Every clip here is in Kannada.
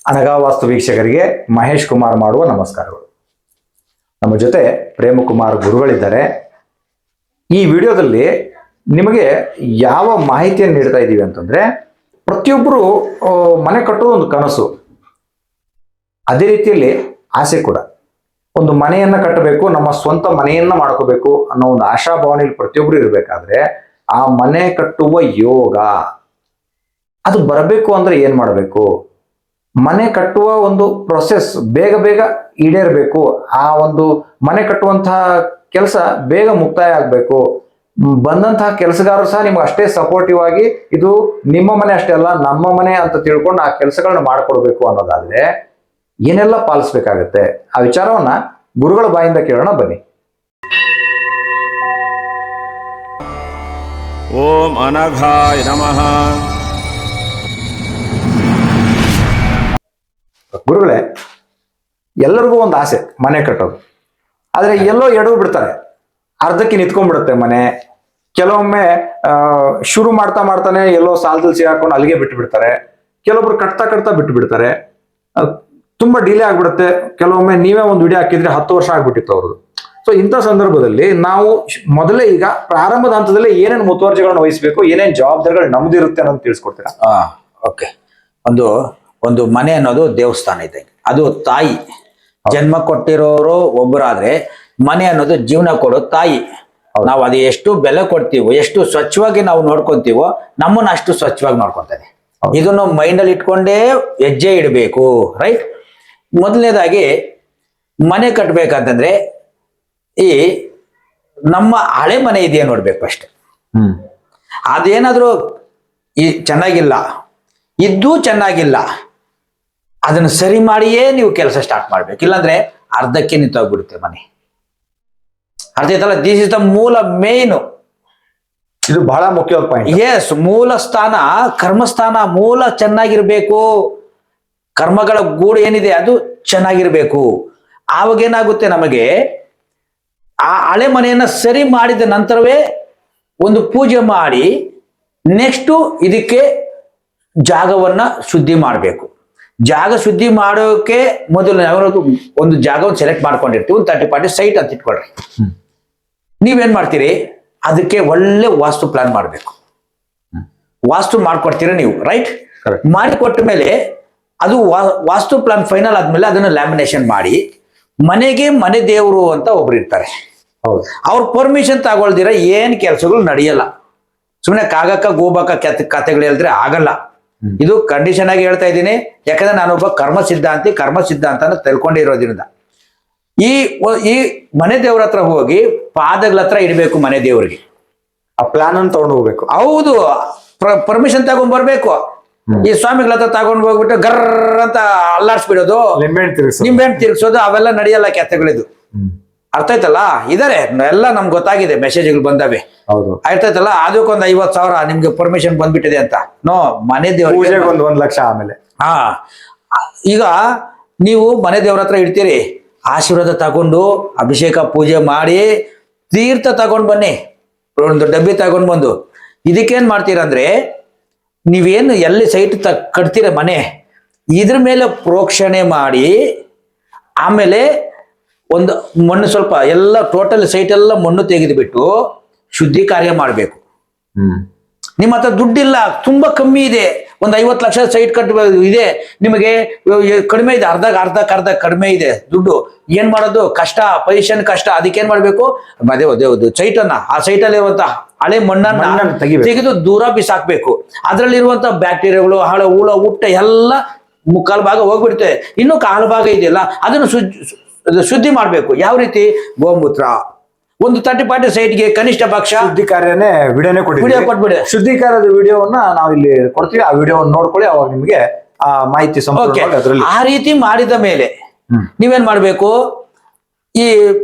ಅನಗಾವಾಸ್ತು ವೀಕ್ಷಕರಿಗೆ ಮಹೇಶ್ ಕುಮಾರ್ ಮಾಡುವ ನಮಸ್ಕಾರಗಳು. ನಮ್ಮ ಜೊತೆ ಪ್ರೇಮಕುಮಾರ್ ಗುರುಗಳಿದ್ದಾರೆ. ಈ ವಿಡಿಯೋದಲ್ಲಿ ನಿಮಗೆ ಯಾವ ಮಾಹಿತಿಯನ್ನು ನೀಡ್ತಾ ಇದ್ದೀವಿ ಅಂತಂದ್ರೆ, ಪ್ರತಿಯೊಬ್ಬರು ಮನೆ ಕಟ್ಟೋದು ಒಂದು ಕನಸು, ಅದೇ ರೀತಿಯಲ್ಲಿ ಆಸೆ ಕೂಡ. ಒಂದು ಮನೆಯನ್ನ ಕಟ್ಟಬೇಕು, ನಮ್ಮ ಸ್ವಂತ ಮನೆಯನ್ನ ಮಾಡ್ಕೋಬೇಕು ಅನ್ನೋ ಒಂದು ಆಶಾಭಾವನೆಯಲ್ಲಿ ಪ್ರತಿಯೊಬ್ಬರು ಇರಬೇಕಾದ್ರೆ, ಆ ಮನೆ ಕಟ್ಟುವ ಯೋಗ ಅದು ಬರಬೇಕು ಅಂದ್ರೆ ಏನ್ ಮಾಡಬೇಕು, ಮನೆ ಕಟ್ಟುವ ಒಂದು ಪ್ರೊಸೆಸ್ ಬೇಗ ಬೇಗ ಈಡೇರಬೇಕು, ಆ ಒಂದು ಮನೆ ಕಟ್ಟುವಂತಹ ಕೆಲಸ ಬೇಗ ಮುಕ್ತಾಯ ಆಗಬೇಕು, ಬಂದಂತಹ ಕೆಲಸಗಾರರು ಸಹ ನಿಮ್ಗೆ ಅಷ್ಟೇ ಸಪೋರ್ಟಿವ್ ಆಗಿ ಇದು ನಿಮ್ಮ ಮನೆ ಅಷ್ಟೇ ಅಲ್ಲ ನಮ್ಮ ಮನೆ ಅಂತ ತಿಳ್ಕೊಂಡು ಆ ಕೆಲಸಗಳನ್ನ ಮಾಡ್ಕೊಡ್ಬೇಕು ಅನ್ನೋದಾದ್ರೆ ಏನೆಲ್ಲ ಪಾಲಿಸ್ಬೇಕಾಗತ್ತೆ, ಆ ವಿಚಾರವನ್ನ ಗುರುಗಳ ಬಾಯಿಂದ ಕೇಳೋಣ ಬನ್ನಿ. ಓಂ ಅನಘಾಯ ನಮಃ. ಗುರುಗಳೇ, ಎಲ್ಲರಿಗೂ ಒಂದು ಆಸೆ ಮನೆ ಕಟ್ಟೋದು, ಆದ್ರೆ ಎಲ್ಲೋ ಎಡವು ಬಿಡ್ತಾರೆ, ಅರ್ಧಕ್ಕೆ ನಿಂತ್ಕೊಂಡ್ಬಿಡುತ್ತೆ ಮನೆ. ಕೆಲವೊಮ್ಮೆ ಶುರು ಮಾಡ್ತಾ ಮಾಡ್ತಾನೆ ಎಲ್ಲೋ ಸಾಲದಲ್ಲಿ ಸಿಗಾಕೊಂಡು ಅಲ್ಲಿಗೆ ಬಿಟ್ಟು ಬಿಡ್ತಾರೆ. ಕೆಲವೊಬ್ರು ಕಟ್ತಾ ಕಟ್ತಾ ಬಿಟ್ಟು ಬಿಡ್ತಾರೆ, ತುಂಬಾ ಡಿಲೇ ಆಗ್ಬಿಡುತ್ತೆ. ಕೆಲವೊಮ್ಮೆ ನೀವೇ ಒಂದು ವಿಡಿಯೋ ಹಾಕಿದ್ರೆ 10 ವರ್ಷ ಆಗ್ಬಿಟ್ಟಿತ್ತು ಅವ್ರದ್ದು. ಸೊ ಇಂಥ ಸಂದರ್ಭದಲ್ಲಿ ನಾವು ಮೊದಲೇ ಈಗ ಪ್ರಾರಂಭದ ಹಂತದಲ್ಲಿ ಏನೇನು ಮುತುವರ್ಜಿಗಳನ್ನ ವಹಿಸಬೇಕು, ಏನೇನು ಜವಾಬ್ದಾರಿಗಳು ನಮ್ದಿರುತ್ತೆ ಅನ್ನೋದು ತಿಳಿಸ್ಕೊಡ್ತೀರಾ? ಓಕೆ. ಒಂದು ಮನೆ ಅನ್ನೋದು ದೇವಸ್ಥಾನ ಇದೆ. ಅದು ತಾಯಿ ಜನ್ಮ ಕೊಟ್ಟಿರೋರು ಒಬ್ಬರಾದ್ರೆ, ಮನೆ ಅನ್ನೋದು ಜೀವನ ಕೊಡೋ ತಾಯಿ. ನಾವು ಅದು ಎಷ್ಟು ಬೆಲೆ ಕೊಡ್ತೀವೋ, ಎಷ್ಟು ಸ್ವಚ್ಛವಾಗಿ ನಾವು ನೋಡ್ಕೊಂತೀವೋ, ನಮ್ಮನ್ನ ಅಷ್ಟು ಸ್ವಚ್ಛವಾಗಿ ನೋಡ್ಕೊಂತಾರೆ. ಇದನ್ನು ಮೈಂಡಲ್ಲಿ ಇಟ್ಕೊಂಡೇ ಹೆಜ್ಜೆ ಇಡಬೇಕು, ರೈಟ್? ಮೊದಲನೇದಾಗಿ ಮನೆ ಕಟ್ಟಬೇಕಂತಂದ್ರೆ ಈ ನಮ್ಮ ಹಳೆ ಮನೆ ಇದೆಯಾ ನೋಡ್ಬೇಕು ಅಷ್ಟೆ. ಅದೇನಾದ್ರೂ ಚೆನ್ನಾಗಿಲ್ಲ, ಇದ್ದೂ ಚೆನ್ನಾಗಿಲ್ಲ, ಅದನ್ನು ಸರಿ ಮಾಡಿಯೇ ನೀವು ಕೆಲಸ ಸ್ಟಾರ್ಟ್ ಮಾಡ್ಬೇಕು. ಇಲ್ಲಾಂದ್ರೆ ಅರ್ಧಕ್ಕೆ ನಿಂತೋಗ್ಬಿಡುತ್ತೆ ಮನೆ. ಅರ್ಥ ಆಯ್ತಲ್ಲ? ದಿಸ್ ಇಸ್ ದ ಮೂಲ ಮೇನ್. ಇದು ಬಹಳ ಮುಖ್ಯವಾದ ಪಾಯಿಂಟ್. ಎಸ್, ಮೂಲ ಸ್ಥಾನ, ಕರ್ಮಸ್ಥಾನ, ಮೂಲ ಚೆನ್ನಾಗಿರ್ಬೇಕು. ಕರ್ಮಗಳ ಗೂಡು ಏನಿದೆ ಅದು ಚೆನ್ನಾಗಿರ್ಬೇಕು. ಆವಾಗ ಏನಾಗುತ್ತೆ, ನಮಗೆ ಆ ಹಳೆ ಮನೆಯನ್ನ ಸರಿ ಮಾಡಿದ ನಂತರವೇ ಒಂದು ಪೂಜೆ ಮಾಡಿ ನೆಕ್ಸ್ಟ್ ಇದಕ್ಕೆ ಜಾಗವನ್ನ ಶುದ್ಧಿ ಮಾಡಬೇಕು. ಜಾಗ ಶುದ್ಧಿ ಮಾಡೋಕೆ ಮೊದಲು ನಾವು ಒಂದು ಜಾಗವನ್ನು ಸೆಲೆಕ್ಟ್ ಮಾಡ್ಕೊಂಡಿರ್ತೀವಿ, ಒಂದು 30-40 ಸೈಟ್ ಅಂತ ಇಟ್ಕೊಳ್ರಿ. ನೀವೇನ್ ಮಾಡ್ತೀರಿ, ಅದಕ್ಕೆ ಒಳ್ಳೆ ವಾಸ್ತು ಪ್ಲಾನ್ ಮಾಡಬೇಕು. ವಾಸ್ತು ಮಾಡ್ಕೊಡ್ತೀರ ನೀವು, ರೈಟ್? ಮಾಡಿಕೊಟ್ಟ ಮೇಲೆ ಅದು ವಾಸ್ತು ಪ್ಲಾನ್ ಫೈನಲ್ ಆದ್ಮೇಲೆ ಅದನ್ನು ಲ್ಯಾಮಿನೇಷನ್ ಮಾಡಿ, ಮನೆಗೆ ಮನೆ ದೇವರು ಅಂತ ಒಬ್ರು ಇರ್ತಾರೆ. ಹೌದು. ಅವ್ರ ಪರ್ಮಿಷನ್ ತಗೊಳ್ದಿರ ಏನ್ ಕೆಲಸಗಳು ನಡೆಯಲ್ಲ. ಸುಮ್ಮನೆ ಕಾಗಕ್ಕ ಗೋಬಕ್ಕ ಕಥೆಗಳು ಹೇಳಿದ್ರೆ ಆಗಲ್ಲ. ಇದು ಕಂಡೀಷನ್ ಆಗಿ ಹೇಳ್ತಾ ಇದ್ದೀನಿ, ಯಾಕಂದ್ರೆ ನಾನೊಬ್ಬ ಕರ್ಮ ಸಿದ್ಧಾಂತ ತಿಳ್ಕೊಂಡಿರೋದ್ರಿಂದ. ಈ ಮನೆ ದೇವ್ರ ಹತ್ರ ಹೋಗಿ ಪಾದಗಳ ಹತ್ರ ಇಡಬೇಕು ಮನೆ ದೇವ್ರಿಗೆ. ಆ ಪ್ಲಾನ್ ಅನ್ನು ತಗೊಂಡು ಹೋಗ್ಬೇಕು. ಹೌದು, ಪರ್ಮಿಷನ್ ತಗೊಂಡ್ ಬರ್ಬೇಕು. ಈ ಸ್ವಾಮಿಗಳ ಹತ್ರ ತಗೊಂಡು ಹೋಗ್ಬಿಟ್ಟು ಗರ್ರ ಅಂತ ಅಲ್ಲಾಡ್ಸ್ಬಿಡೋದು, ನಿಂಬೆಹಣ್ಣು ತಿರ್ಗಿಸೋದು ಅವೆಲ್ಲ ನಡೆಯಲ್ಲ ಕೆತ್ತಗಳಿದು. ಅರ್ಥ ಆಯ್ತಲ್ಲ? ಇದಾರೆ ಎಲ್ಲ ನಮ್ಗೆ ಗೊತ್ತಾಗಿದೆ, ಮೆಸೇಜ್ಗಳು ಬಂದವೆ. ಆಯ್ತಾಯ್ತಲ್ಲ? ಅದಕ್ಕೊಂದು 50,000 ನಿಮ್ಗೆ ಪರ್ಮಿಷನ್ ಬಂದ್ಬಿಟ್ಟಿದೆ ಅಂತ. ನೋ, ಮನೆ ದೇವ್ರಿಗೆ 1 ಲಕ್ಷ. ಆಮೇಲೆ ಈಗ ನೀವು ಮನೆ ದೇವ್ರ ಹತ್ರ ಇಡ್ತೀರಿ, ಆಶೀರ್ವಾದ ತಗೊಂಡು ಅಭಿಷೇಕ ಪೂಜೆ ಮಾಡಿ ತೀರ್ಥ ತಗೊಂಡ್ ಬನ್ನಿ, ಒಂದು ಡಬ್ಬಿ ತಗೊಂಡ್ ಬಂದು ಇದಕ್ಕೇನ್ ಮಾಡ್ತೀರಂದ್ರೆ, ನೀವೇನು ಎಲ್ಲಿ ಸೈಟ್ ಕಟ್ತೀರ ಮನೆ, ಇದ್ರ ಮೇಲೆ ಪ್ರೋಕ್ಷಣೆ ಮಾಡಿ ಆಮೇಲೆ ಒಂದು ಮಣ್ಣು ಸ್ವಲ್ಪ ಎಲ್ಲ ಟೋಟಲ್ ಸೈಟ್ ಎಲ್ಲ ಮಣ್ಣು ತೆಗೆದುಬಿಟ್ಟು ಶುದ್ಧಿ ಕಾರ್ಯ ಮಾಡಬೇಕು. ನಿಮ್ಮ ಹತ್ರ ದುಡ್ಡಿಲ್ಲ, ತುಂಬಾ ಕಮ್ಮಿ ಇದೆ, ಒಂದು 50 ಲಕ್ಷ ಸೈಟ್ ಇದೆ ನಿಮಗೆ, ಕಡಿಮೆ ಇದೆ, ಅರ್ಧ ಕಡಿಮೆ ಇದೆ ದುಡ್ಡು. ಏನ್ ಮಾಡೋದು, ಕಷ್ಟ, ಪೊಸಿಷನ್ ಕಷ್ಟ. ಅದಕ್ಕೇನ್ ಮಾಡ್ಬೇಕು, ಸೈಟ್ ಅನ್ನ, ಆ ಸೈಟ್ ಅಲ್ಲಿ ಇರುವಂತ ಹಳೆ ಮಣ್ಣನ್ನ ತೆಗೆದು ದೂರ ಬಿಸಾಕ್ಬೇಕು. ಅದ್ರಲ್ಲಿರುವಂತ ಬ್ಯಾಕ್ಟೀರಿಯಾಗಳು, ಹಳೆ ಹುಳ ಹುಟ್ಟ ಎಲ್ಲ ಮುಕ್ಕಾಲು ಭಾಗ ಹೋಗ್ಬಿಡ್ತೇವೆ. ಇನ್ನು ಕಾಲು ಭಾಗ ಇದೆಯಲ್ಲ ಅದನ್ನು ಶುದ್ಧಿ ಮಾಡ್ಬೇಕು. ಯಾವ ರೀತಿ? ಗೋಮೂತ್ರ ಒಂದು 30-40 ಸೈಟ್ಗೆ ಕನಿಷ್ಠ ಪಕ್ಷ ಶುದ್ಧಿ ಕಾರ್ಯನೇ ವಿಡಿಯೋ ಕೊಟ್ಬಿಡಿ. ಶುದ್ಧಿ ಕಾರ್ಯದ ವಿಡಿಯೋವನ್ನ ನಾವು ಇಲ್ಲಿ ಕೊಡ್ತೀವಿ, ಆ ವಿಡಿಯೋವನ್ನು ನೋಡ್ಕೊಳ್ಳಿ, ಅವಾಗ ನಿಮ್ಗೆ ಆ ಮಾಹಿತಿ ಸಂಪೂರ್ಣವಾಗಿ. ಆ ರೀತಿ ಮಾಡಿದ ಮೇಲೆ ನೀವೇನ್ ಮಾಡ್ಬೇಕು, ಈ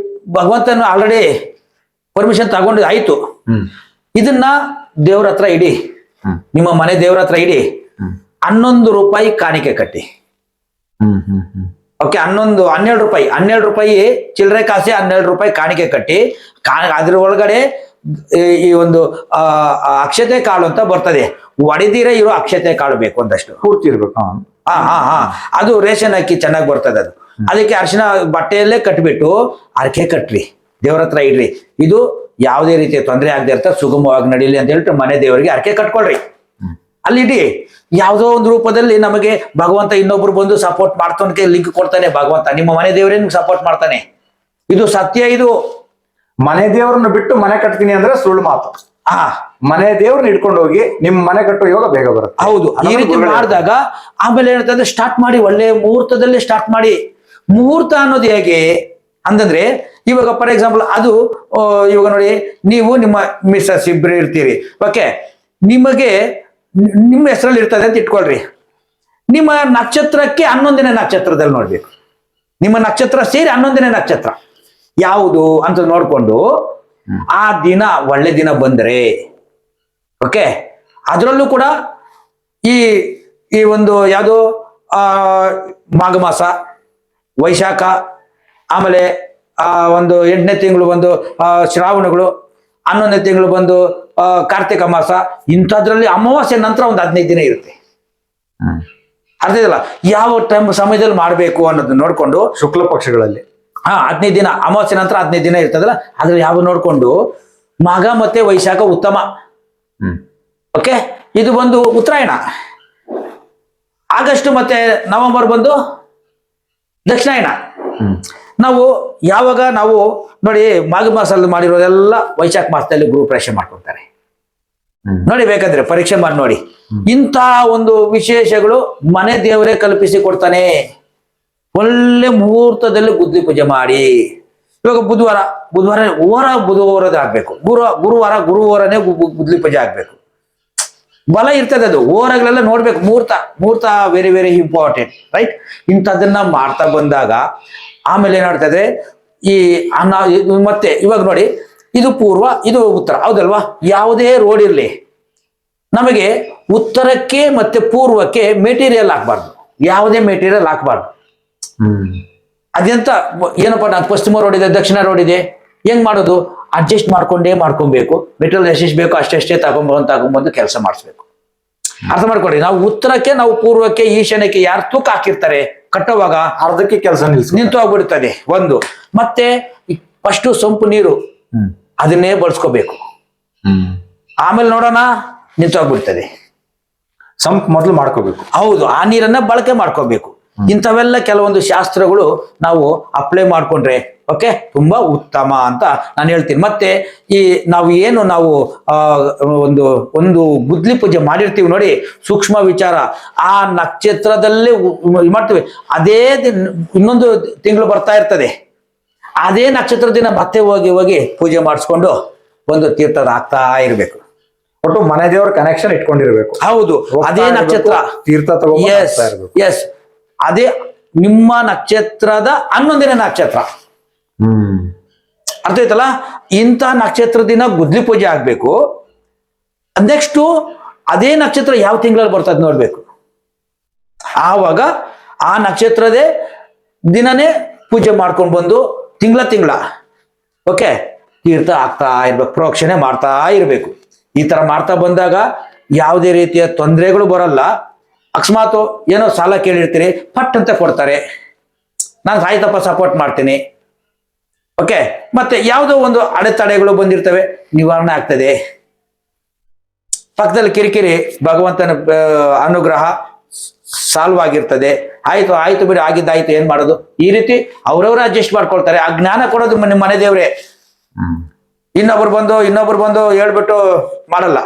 ಭಗವಂತನ ಆಲ್ರೆಡಿ ಪರ್ಮಿಷನ್ ತಗೊಂಡು ಆಯ್ತು, ಇದನ್ನ ದೇವ್ರ ಹತ್ರ ಇಡಿ, ನಿಮ್ಮ ಮನೆ ದೇವ್ರ ಹತ್ರ ಇಡಿ, 11 ರೂಪಾಯಿ ಕಾಣಿಕೆ ಕಟ್ಟಿ. ಓಕೆ, 12 ರೂಪಾಯಿ ಚಿಲ್ಲರೆ ಕಾಸೆ, 12 ರೂಪಾಯಿ ಕಾಣಿಕೆ ಕಟ್ಟಿ, ಅದ್ರ ಒಳಗಡೆ ಈ ಒಂದು ಅಕ್ಷತೆ ಕಾಳು ಅಂತ ಬರ್ತದೆ, ಒಡೆದಿರ ಇರೋ ಅಕ್ಷತೆ ಕಾಳು ಬೇಕು ಒಂದಷ್ಟು. ಪೂರ್ತಿ ಇರ್ಬೇಕು. ಹಾ ಅದು ರೇಷನ್ ಅಕ್ಕಿ ಚೆನ್ನಾಗಿ ಬರ್ತದೆ ಅದು. ಅದಕ್ಕೆ ಅರಿಶಿನ ಬಟ್ಟೆಯಲ್ಲೇ ಕಟ್ಬಿಟ್ಟು ಅರ್ಕೆ ಕಟ್ರಿ, ದೇವ್ರ ಹತ್ರ ಇಡ್ರಿ. ಇದು ಯಾವುದೇ ರೀತಿಯ ತೊಂದರೆ ಆಗದೆ ಇರ್ತಾರೆ, ಸುಗಮವಾಗಿ ನಡೀಲಿ ಅಂತ ಹೇಳ್ಬಿಟ್ಟು ಮನೆ ದೇವರಿಗೆ ಅರ್ಕೆ ಕಟ್ಕೊಳ್ರಿ. ಅಲ್ಲಿಡಿ ಯಾವುದೋ ಒಂದು ರೂಪದಲ್ಲಿ ನಮಗೆ ಭಗವಂತ ಇನ್ನೊಬ್ರು ಬಂದು ಸಪೋರ್ಟ್ ಮಾಡ್ತಾನೆ, ಲಿಂಕ್ ಕೊಡ್ತಾನೆ ಭಗವಂತ. ನಿಮ್ಮ ಮನೆ ದೇವರೇ ನಿಮ್ಗೆ ಸಪೋರ್ಟ್ ಮಾಡ್ತಾನೆ. ಇದು ಸತ್ಯ. ಇದು ಮನೆ ದೇವ್ರನ್ನ ಬಿಟ್ಟು ಮನೆ ಕಟ್ತೀನಿ ಅಂದ್ರೆ ಸುಳ್ಳು ಮಾತು. ಮನೆ ದೇವ್ರನ್ನ ಇಟ್ಕೊಂಡು ಹೋಗಿ ನಿಮ್ ಮನೆ ಕಟ್ಟೋ ಯೋಗ ಬೇಗ ಬರುತ್ತೆ. ಹೌದು, ಈ ರೀತಿ ಮಾಡಿದಾಗ ಆಮೇಲೆ ಏನಂತಂದ್ರೆ ಸ್ಟಾರ್ಟ್ ಮಾಡಿ, ಒಳ್ಳೆ ಮುಹೂರ್ತದಲ್ಲಿ ಸ್ಟಾರ್ಟ್ ಮಾಡಿ. ಮುಹೂರ್ತ ಅನ್ನೋದು ಹೇಗೆ ಅಂತಂದ್ರೆ, ಇವಾಗ ಫಾರ್ ಎಕ್ಸಾಂಪಲ್ ಅದು ಇವಾಗ ನೋಡಿ, ನೀವು ನಿಮ್ಮ ಮಿಸ್ಸಸ್ ಇಬ್ರು ಇರ್ತೀರಿ. ಓಕೆ, ನಿಮಗೆ ನಿಮ್ಮ ಹೆಸರಲ್ಲಿ ಇರ್ತದೆ ಅಂತ ಇಟ್ಕೊಳ್ರಿ. ನಿಮ್ಮ ನಕ್ಷತ್ರಕ್ಕೆ 11ನೇ ನಕ್ಷತ್ರದಲ್ಲಿ ನೋಡ್ಬೇಕು. ನಿಮ್ಮ ನಕ್ಷತ್ರ ಸೇರಿ 11ನೇ ನಕ್ಷತ್ರ ಯಾವುದು ಅಂತ ನೋಡ್ಕೊಂಡು ಆ ದಿನ ಒಳ್ಳೆ ದಿನ ಬಂದ್ರೆ, ಓಕೆ, ಅದರಲ್ಲೂ ಕೂಡ ಈ ಒಂದು ಯಾವುದು ಮಾಘ ಮಾಸ, ವೈಶಾಖ, ಆಮೇಲೆ ಒಂದು 8ನೇ ತಿಂಗಳು ಬಂದು ಶ್ರಾವಣಗಳು, 11ನೇ ತಿಂಗಳು ಬಂದು ಕಾರ್ತಿಕ ಮಾಸ. ಇಂಥದ್ರಲ್ಲಿ ಅಮಾವಾಸ್ಯೆ ನಂತರ ಒಂದು 15 ದಿನ ಇರುತ್ತೆ. ಅರ್ಥ ಇದಲ್ಲ, ಯಾವ ಸಮಯದಲ್ಲಿ ಮಾಡಬೇಕು ಅನ್ನೋದನ್ನ ನೋಡ್ಕೊಂಡು ಶುಕ್ಲ ಪಕ್ಷಗಳಲ್ಲಿ 15 ದಿನ, ಅಮಾವಾಸ್ಯೆ ನಂತರ 15 ದಿನ ಇರ್ತದಲ್ಲ, ಅದ್ರಲ್ಲಿ ಯಾವ ನೋಡ್ಕೊಂಡು ಮಾಘ ಮತ್ತೆ ವೈಶಾಖ ಉತ್ತಮ. ಓಕೆ, ಇದು ಬಂದು ಉತ್ತರಾಯಣ. ಆಗಸ್ಟ್ ಮತ್ತೆ ನವೆಂಬರ್ ಬಂದು ದಕ್ಷಿಣಾಯಣ. ನಾವು ಯಾವಾಗ ನಾವು ನೋಡಿ ಮಾಘ ಮಾಸದಲ್ಲಿ ಮಾಡಿರೋದೆಲ್ಲ ವೈಶಾಖ ಮಾಸದಲ್ಲಿ ಗುರು ಪ್ರವೇಶ ಮಾಡ್ಕೊತಾರೆ ನೋಡಿ. ಬೇಕಾದ್ರೆ ಪರೀಕ್ಷೆ ಮಾಡಿ ನೋಡಿ. ಇಂಥ ಒಂದು ವಿಶೇಷಗಳು ಮನೆ ದೇವರೇ ಕಲ್ಪಿಸಿ ಕೊಡ್ತಾನೆ. ಒಳ್ಳೆ ಮುಹೂರ್ತದಲ್ಲಿ ಗುದ್ಲಿ ಪೂಜೆ ಮಾಡಿ. ಇವಾಗ ಬುಧವಾರದ ಆಗ್ಬೇಕು, ಗುರುವಾರನೇ ಗುದ್ಲಿ ಪೂಜೆ ಆಗ್ಬೇಕು. ಬಲ ಇರ್ತದೆ ಅದು. ಓರಗಳೆಲ್ಲ ನೋಡ್ಬೇಕು. ಮುಹೂರ್ತ ವೆರಿ ವೆರಿ ಇಂಪಾರ್ಟೆಂಟ್, ರೈಟ್? ಇಂಥದನ್ನ ಮಾಡ್ತಾ ಬಂದಾಗ ಆಮೇಲೆ ಏನಾಗ್ತದೆ, ಈ ಮತ್ತೆ ಇವಾಗ ನೋಡಿ, ಇದು ಪೂರ್ವ, ಇದು ಉತ್ತರ, ಹೌದಲ್ವಾ? ಯಾವುದೇ ರೋಡ್ ಇರಲಿ, ನಮಗೆ ಉತ್ತರಕ್ಕೆ ಮತ್ತೆ ಪೂರ್ವಕ್ಕೆ ಮೆಟೀರಿಯಲ್ ಹಾಕ್ಬಾರ್ದು. ಯಾವುದೇ ಮೆಟೀರಿಯಲ್ ಹಾಕ್ಬಾರ್ದು. ಅದೆಂತ ಏನಪ್ಪ, ನಾನು ಪಶ್ಚಿಮ ರೋಡ್ ಇದೆ, ದಕ್ಷಿಣ ರೋಡ್ ಇದೆ, ಹೆಂಗ್ ಮಾಡೋದು? ಅಡ್ಜಸ್ಟ್ ಮಾಡ್ಕೊಬೇಕು. ಮೆಟೀರಿಯಲ್ ಎಷ್ಟೆಷ್ಟು ಬೇಕೋ ಅಷ್ಟೆಷ್ಟೇ ತಗೊಂಡ್ಬಂದು ಕೆಲಸ ಮಾಡಿಸ್ಬೇಕು. ಅರ್ಥ ಮಾಡ್ಕೊಳ್ಳಿ. ನಾವು ಉತ್ತರಕ್ಕೆ, ನಾವು ಪೂರ್ವಕ್ಕೆ, ಈಶಾನ್ಯಕ್ಕೆ ಯಾರು ತೂಕ ಹಾಕಿರ್ತಾರೆ ಕಟ್ಟುವಾಗ ಅರ್ಧಕ್ಕೆ ಕೆಲಸ ನಿಂತು ಹೋಗ್ಬಿಡ್ತದೆ ಒಂದು. ಮತ್ತೆ ಫಸ್ಟ್ ಸೊಂಪು ನೀರು ಅದನ್ನೇ ಬಳಸ್ಕೋಬೇಕು. ಆಮೇಲೆ ನೋಡೋಣ ನಿಂತು ಹೋಗ್ಬಿಡ್ತದೆ. ಸಂಪ್ ಮೊದಲು ಮಾಡ್ಕೋಬೇಕು. ಹೌದು, ಆ ನೀರನ್ನ ಬಳಕೆ ಮಾಡ್ಕೋಬೇಕು. ಇಂಥವೆಲ್ಲ ಕೆಲವೊಂದು ಶಾಸ್ತ್ರಗಳು ನಾವು ಅಪ್ಲೈ ಮಾಡ್ಕೊಂಡ್ರೆ ಓಕೆ, ತುಂಬಾ ಉತ್ತಮ ಅಂತ ನಾನು ಹೇಳ್ತೀನಿ. ಮತ್ತೆ ನಾವು ಒಂದು ಗುದ್ಲಿ ಪೂಜೆ ಮಾಡಿರ್ತೀವಿ ನೋಡಿ, ಸೂಕ್ಷ್ಮ ವಿಚಾರ. ಆ ನಕ್ಷತ್ರದಲ್ಲೇ ಮಾಡ್ತೀವಿ. ಅದೇ ಇನ್ನೊಂದು ತಿಂಗಳು ಬರ್ತಾ ಇರ್ತದೆ, ಅದೇ ನಕ್ಷತ್ರ ದಿನ ಮತ್ತೆ ಹೋಗಿ ಪೂಜೆ ಮಾಡಿಸ್ಕೊಂಡು ಒಂದು ತೀರ್ಥದ ಆಗ್ತಾ ಇರ್ಬೇಕು. ಒಟ್ಟು ಮನೆ ದೇವರ ಕನೆಕ್ಷನ್ ಇಟ್ಕೊಂಡಿರ್ಬೇಕು. ಹೌದು, ಅದೇ ನಕ್ಷತ್ರ ತೀರ್ಥ ತಗೊಂಡು ಎಸ್, ಅದೇ ನಿಮ್ಮ ನಕ್ಷತ್ರದ 11ನೇ ನಕ್ಷತ್ರ. ಅರ್ಥ ಆಯ್ತಲ್ಲ? ಇಂಥ ನಕ್ಷತ್ರ ದಿನ ಗುದ್ಲಿ ಪೂಜೆ ಆಗ್ಬೇಕು. ನೆಕ್ಸ್ಟ್ ಅದೇ ನಕ್ಷತ್ರ ಯಾವ ತಿಂಗಳಲ್ಲಿ ಬರ್ತದೆ ನೋಡ್ಬೇಕು. ಆವಾಗ ಆ ನಕ್ಷತ್ರದೇ ದಿನನೇ ಪೂಜೆ ಮಾಡ್ಕೊಂಡು ಬಂದು ತಿಂಗಳ ಓಕೆ ತೀರ್ಥ ಆಗ್ತಾ ಇರ್ಬೇಕು, ಪ್ರೋಕ್ಷಣೆ ಮಾಡ್ತಾ ಇರ್ಬೇಕು. ಈ ತರ ಮಾಡ್ತಾ ಬಂದಾಗ ಯಾವುದೇ ರೀತಿಯ ತೊಂದರೆಗಳು ಬರಲ್ಲ. ಅಕಸ್ಮಾತ್ ಏನೋ ಸಾಲ ಕೇಳಿರ್ತೀರಿ, ಪಟ್ ಅಂತ ಕೊಡ್ತಾರೆ. ನಾನು ಸಾಯ್ತಪ್ಪ ಸಪೋರ್ಟ್ ಮಾಡ್ತೀನಿ. ಓಕೆ, ಮತ್ತೆ ಯಾವುದೋ ಒಂದು ಅಡೆತಡೆಗಳು ಬಂದಿರ್ತವೆ, ನಿವಾರಣೆ ಆಗ್ತದೆ. ಪಕ್ಕದಲ್ಲಿ ಕಿರಿಕಿರಿ, ಭಗವಂತನ ಅನುಗ್ರಹ ಸಾಲ್ವ್ ಆಗಿರ್ತದೆ. ಆಯ್ತು ಬಿಡಿ, ಆಗಿದ್ದಾಯ್ತು, ಏನ್ ಮಾಡೋದು? ಈ ರೀತಿ ಅವ್ರವ್ರ ಅಡ್ಜಸ್ಟ್ ಮಾಡ್ಕೊಳ್ತಾರೆ. ಆ ಜ್ಞಾನ ಕೊಡೋದು ನಿಮ್ಮ ಮನೆ ದೇವ್ರೆ. ಇನ್ನೊಬ್ರು ಬಂದು ಹೇಳ್ಬಿಟ್ಟು ಮಾಡಲ್ಲ.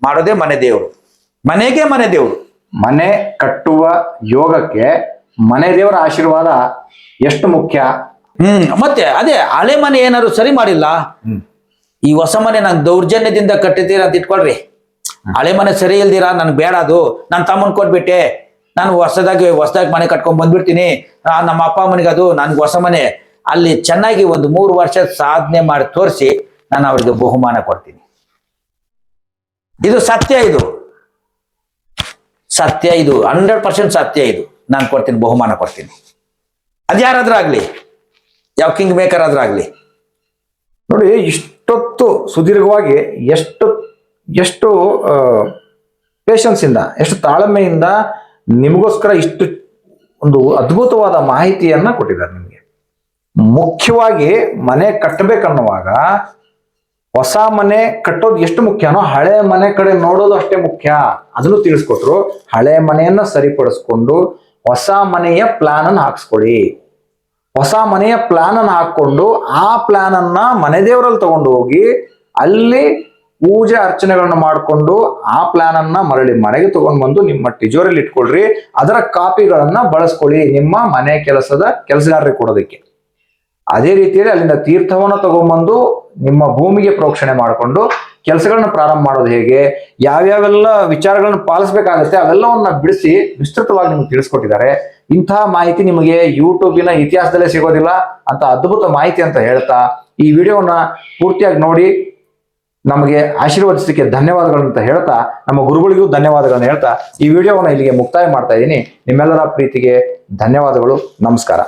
ಮಾಡೋದೇ ಮನೆ ದೇವರು. ಮನೆಗೆ ಮನೆ ದೇವರು. ಮನೆ ಕಟ್ಟುವ ಯೋಗಕ್ಕೆ ಮನೆ ದೇವರ ಆಶೀರ್ವಾದ ಎಷ್ಟು ಮುಖ್ಯ. ಮತ್ತೆ ಅದೇ ಹಳೆ ಮನೆ ಏನಾದ್ರು ಸರಿ ಮಾಡಿಲ್ಲ, ಈ ಹೊಸ ಮನೆ ನಾನು ದೌರ್ಜನ್ಯದಿಂದ ಕಟ್ಟಿದ್ದೀರ ಅಂತ ಇಟ್ಕೊಳ್ರಿ. ಹಳೆ ಮನೆ ಸರಿ ಇಲ್ದಿರಾ, ನನ್ಗೆ ಬೇಡ, ಅದು ನನ್ನ ತಮ್ಮನ್ ಕೊಟ್ಬಿಟ್ಟೆ, ನಾನು ಹೊಸದಾಗಿ ಮನೆ ಕಟ್ಕೊಂಡ್ ಬಂದ್ಬಿಡ್ತೀನಿ, ನಮ್ಮ ಅಪ್ಪ ಅಮ್ಮನಿಗೆ ಅದು ನನ್ಗೆ ಹೊಸ ಮನೆ. ಅಲ್ಲಿ ಚೆನ್ನಾಗಿ ಒಂದು 3 ವರ್ಷ ಸಾಧನೆ ಮಾಡಿ ತೋರಿಸಿ ನಾನು ಅವ್ರಿಗೆ ಬಹುಮಾನ ಕೊಡ್ತೀನಿ. ಇದು ಸತ್ಯ, ಇದು 100% ಸತ್ಯ. ಇದು ನಾನು ಕೊಡ್ತೀನಿ, ಬಹುಮಾನ ಕೊಡ್ತೀನಿ. ಅದ್ಯಾರಾದ್ರೂ ಆಗ್ಲಿ, ಯಾವ ಕಿಂಗ್ ಮೇಕರ್ ಆದ್ರೂ ಆಗ್ಲಿ. ನೋಡಿ, ಇಷ್ಟೊತ್ತು ಸುದೀರ್ಘವಾಗಿ ಎಷ್ಟು ಪೇಷನ್ಸ್ ಇಂದ, ಎಷ್ಟು ತಾಳ್ಮೆಯಿಂದ ನಿಮಗೋಸ್ಕರ ಇಷ್ಟು ಒಂದು ಅದ್ಭುತವಾದ ಮಾಹಿತಿಯನ್ನ ಕೊಟ್ಟಿದ್ದಾರೆ ನಿಮಗೆ. ಮುಖ್ಯವಾಗಿ ಮನೆ ಕಟ್ಟಬೇಕನ್ನುವಾಗ ಹೊಸ ಮನೆ ಕಟ್ಟೋದು ಎಷ್ಟು ಮುಖ್ಯನೋ ಹಳೆ ಮನೆ ಕಡೆ ನೋಡೋದು ಅಷ್ಟೇ ಮುಖ್ಯ. ಅದನ್ನು ತಿಳಿಸ್ಕೊಟ್ರು. ಹಳೆ ಮನೆಯನ್ನ ಸರಿಪಡಿಸ್ಕೊಂಡು ಹೊಸ ಮನೆಯ ಪ್ಲಾನ್ ಅನ್ನು ಹಾಕ್ಸ್ಕೊಳ್ಳಿ. ಹೊಸ ಮನೆಯ ಪ್ಲಾನ್ ಅನ್ನು ಹಾಕೊಂಡು ಆ ಪ್ಲಾನ್ ಅನ್ನ ಮನೆ ದೇವರಲ್ಲಿ ತಗೊಂಡು ಹೋಗಿ ಅಲ್ಲಿ ಪೂಜೆ ಅರ್ಚನೆಗಳನ್ನ ಮಾಡಿಕೊಂಡು ಆ ಪ್ಲಾನ್ ಅನ್ನ ಮರಳಿ ಮನೆಗೆ ತಗೊಂಡ್ ಬಂದು ನಿಮ್ಮ ತಿಜೋರಿಯಲ್ಲಿ ಇಟ್ಕೊಳ್ರಿ. ಅದರ ಕಾಪಿಗಳನ್ನ ಬಳಸ್ಕೊಳ್ಳಿ ನಿಮ್ಮ ಮನೆ ಕೆಲಸಗಾರರಿಗೆ ಕೊಡೋದಕ್ಕೆ. ಅದೇ ರೀತಿಯಲ್ಲಿ ಅಲ್ಲಿಂದ ತೀರ್ಥವನ್ನ ತಗೊಂಡ್ಬಂದು ನಿಮ್ಮ ಭೂಮಿಗೆ ಪ್ರೋಕ್ಷಣೆ ಮಾಡಿಕೊಂಡು ಕೆಲಸಗಳನ್ನ ಪ್ರಾರಂಭ ಮಾಡೋದು ಹೇಗೆ, ಯಾವ್ಯಾವೆಲ್ಲ ವಿಚಾರಗಳನ್ನ ಪಾಲಿಸ್ಬೇಕಾಗತ್ತೆ ಅವೆಲ್ಲವನ್ನ ಬಿಡಿಸಿ ವಿಸ್ತೃತವಾಗಿ ನಿಮ್ಗೆ ತಿಳಿಸ್ಕೊಟ್ಟಿದ್ದಾರೆ. ಇಂತಹ ಮಾಹಿತಿ ನಿಮಗೆ ಯೂಟ್ಯೂಬಿನ ಇತಿಹಾಸದಲ್ಲೇ ಸಿಗೋದಿಲ್ಲ ಅಂತ ಅದ್ಭುತ ಮಾಹಿತಿ ಅಂತ ಹೇಳ್ತಾ ಈ ವಿಡಿಯೋನ ಪೂರ್ತಿಯಾಗಿ ನೋಡಿ ನಮಗೆ ಆಶೀರ್ವದಿಸಲಿಕ್ಕೆ ಧನ್ಯವಾದಗಳಂತ ಹೇಳ್ತಾ, ನಮ್ಮ ಗುರುಗಳಿಗೂ ಧನ್ಯವಾದಗಳನ್ನ ಹೇಳ್ತಾ ಈ ವಿಡಿಯೋವನ್ನ ಇಲ್ಲಿಗೆ ಮುಕ್ತಾಯ ಮಾಡ್ತಾ ಇದ್ದೀನಿ. ನಿಮ್ಮೆಲ್ಲರ ಪ್ರೀತಿಗೆ ಧನ್ಯವಾದಗಳು. ನಮಸ್ಕಾರ.